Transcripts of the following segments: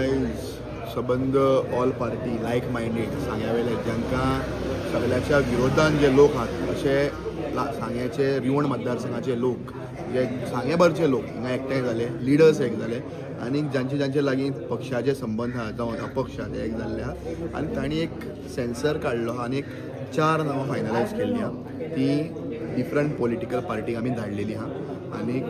Organise सबंद all party लायक minded सांग्यावेले जांकां सगळ्याच्या विरोधान जे लोक आहात अशे सांग्याचे रिवण मतदारसंघाचे लोक जे सांगेभरचे लोक हिंगा एकठांय जाले, लिडर्स एक जाले आनी जांचे लागीं पक्षाचे संबंध आहा जावं अपक्षाचे एक जाल्ले आहा आनी तांणी एक सेन्सर काडलो आनी एक 4 नांवां फायनलायज केल्ली आहा ती डिफरंट पॉलिटिकल पार्टीक आमी धाडलेली आहा आनी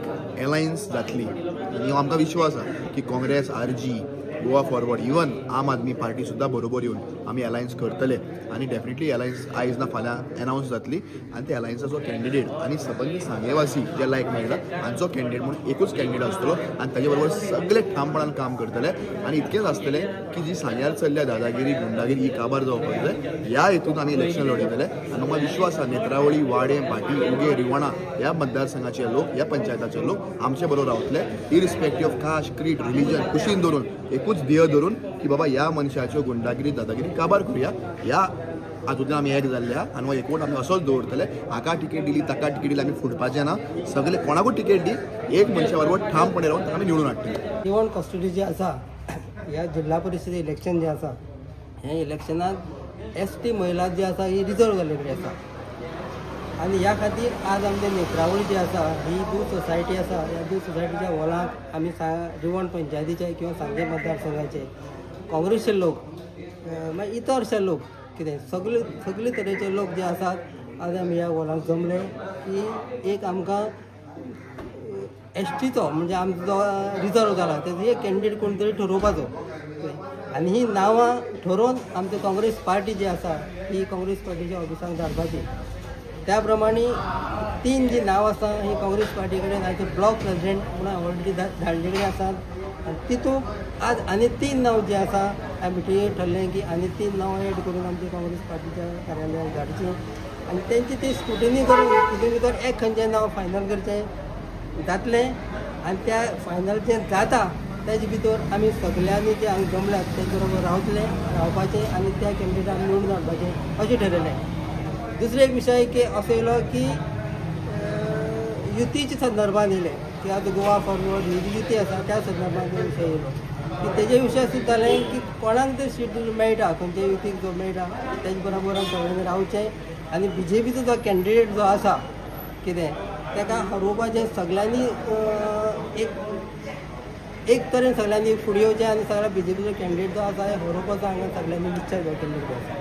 एलायन्स जातली आनी आमकां विश्वास आहा की Congress RG Goa forward even आम आदमी पार्टी सुद्दां बरोबर येवन आमी एलायन्स करतले आनी डेफिनेटली एलायन्स आयज ना फाल्यां अनावन्स जातली आनी त्या एलायन्साचो कॅन्डिडेट आनी सबंद सांगेवासी जे लायक मेळटा हांचो कॅन्डिडेट म्हणून एकूच कॅन्डिडेट आसतलो आनी ताजे बरोबर सगळे ठामपणान काम करतले आनी इतकेंच आसतलें की जी सांग्यार चल्ल्या दादागिरी गुंडागिरी ही काबार जावपाक जाय ह्या हेतून आमी इलेक्शन लढयतले आनी म्हाका विश्वास आहा नेत्रावळी वाडे भाटी उगे रिवणा ह्या मतदारसंघाचे लोक ह्या पंचायताचे लोक आमचे बरोबर रावतले irrespective of caste creed religion कुशीन धरून एकूच ध्येय धरून की बाबा ह्या मनशाच्यो गुंडागिरी दादागिरी काबार करूया ह्या हातूंतल्यान आमी एक जाल्ले आहा आनी हो एकवट आमी असोच दवरतले हाका टिकेट दिली ताका टिकेट दिली आमी फुटपाचें ना सगळे कोणाकूय टिकेट दी एक मनशा बरोबर ठामपणे रावन ताका आमी निवडून हाडटले इवन कस्टडी जे आसा ह्या जिल्हा परिषद इलेक्शन जे आसा हे इलेक्शनात ST महिला जी आसा ही रिजर्व जाल्लेली आसा आनी ह्या खातीर आज आमचे नेत्रावळी जी आसा ही दूध सोसायटी आसा ह्या दूध सोसायटीच्या हॉलांत आमी रिवण पंचायतीचे किंवा सांगे मतदारसंघाचे काँग्रेसचे लोक मागीर इतरशे लोक कितें सगळे तरेचे लोक जे आसात आज आमी ह्या हॉलांत जमले की एक आमकां STचो म्हणजे आमचो जो रिजर्व जाला तेजो एक कॅन्डिडेट कोण तरी ठरोवपाचो आनी ही नांवां ठरोवन आमची काँग्रेस पार्टी जी आसा ही काँग्रेस पार्टीच्या ऑफिसांत धाडपाची त्या प्रमाणे 3 जी नांव आसा ही काँग्रेस पार्टी कडेन आयचे ब्लॉक प्रेसिडेंट म्हणून ऑलरेडी धाडलेली आसात आनी तितूंत आज आनी 3 नांव जी आसा आमी मिटिंगेक ठरलें की आनी 3 नांवां एड करून आमची काँग्रेस पार्टीच्या कार्यालयाक धाडची आनी तेंची ती स्क्रुटिनी करून तितून भितर एक खंयचें नांव फायनल करचें जातलें आनी त्या फायनल जें जाता तेजे भितर आमी सगळ्यांनी जे हांगा जमल्यात तेजे बरोबर रावपाचें आनी त्या कॅन्डिडेटाक निवडून हाडपाचें अशें ठरयलें. दुसरो एक विशय की असो येयलो की युतीच्या संदर्भान येयलें की आतां गोवा फॉरवर्ड ही जी युती आसा त्या संदर्भान विशय येयलो की तेजे विशय सुद्दां जालें की कोणाक जर शेड्यूल मेळटा खंयच्या युतीक जो मेळटा तेजे बरोबर सगळ्यांनी रावचें आनी BJPचो जो कॅन्डिडेट जो आसा कितें ताका हरोवपाचें सगळ्यांनी एक तरेन सगळ्यांनी फुडें येवचें आनी सगळ्या BJPचो कॅन्डिडेट जो आसा हरोवपाचो हांगा सगळ्यांनी निश्चय केल्लो आसा.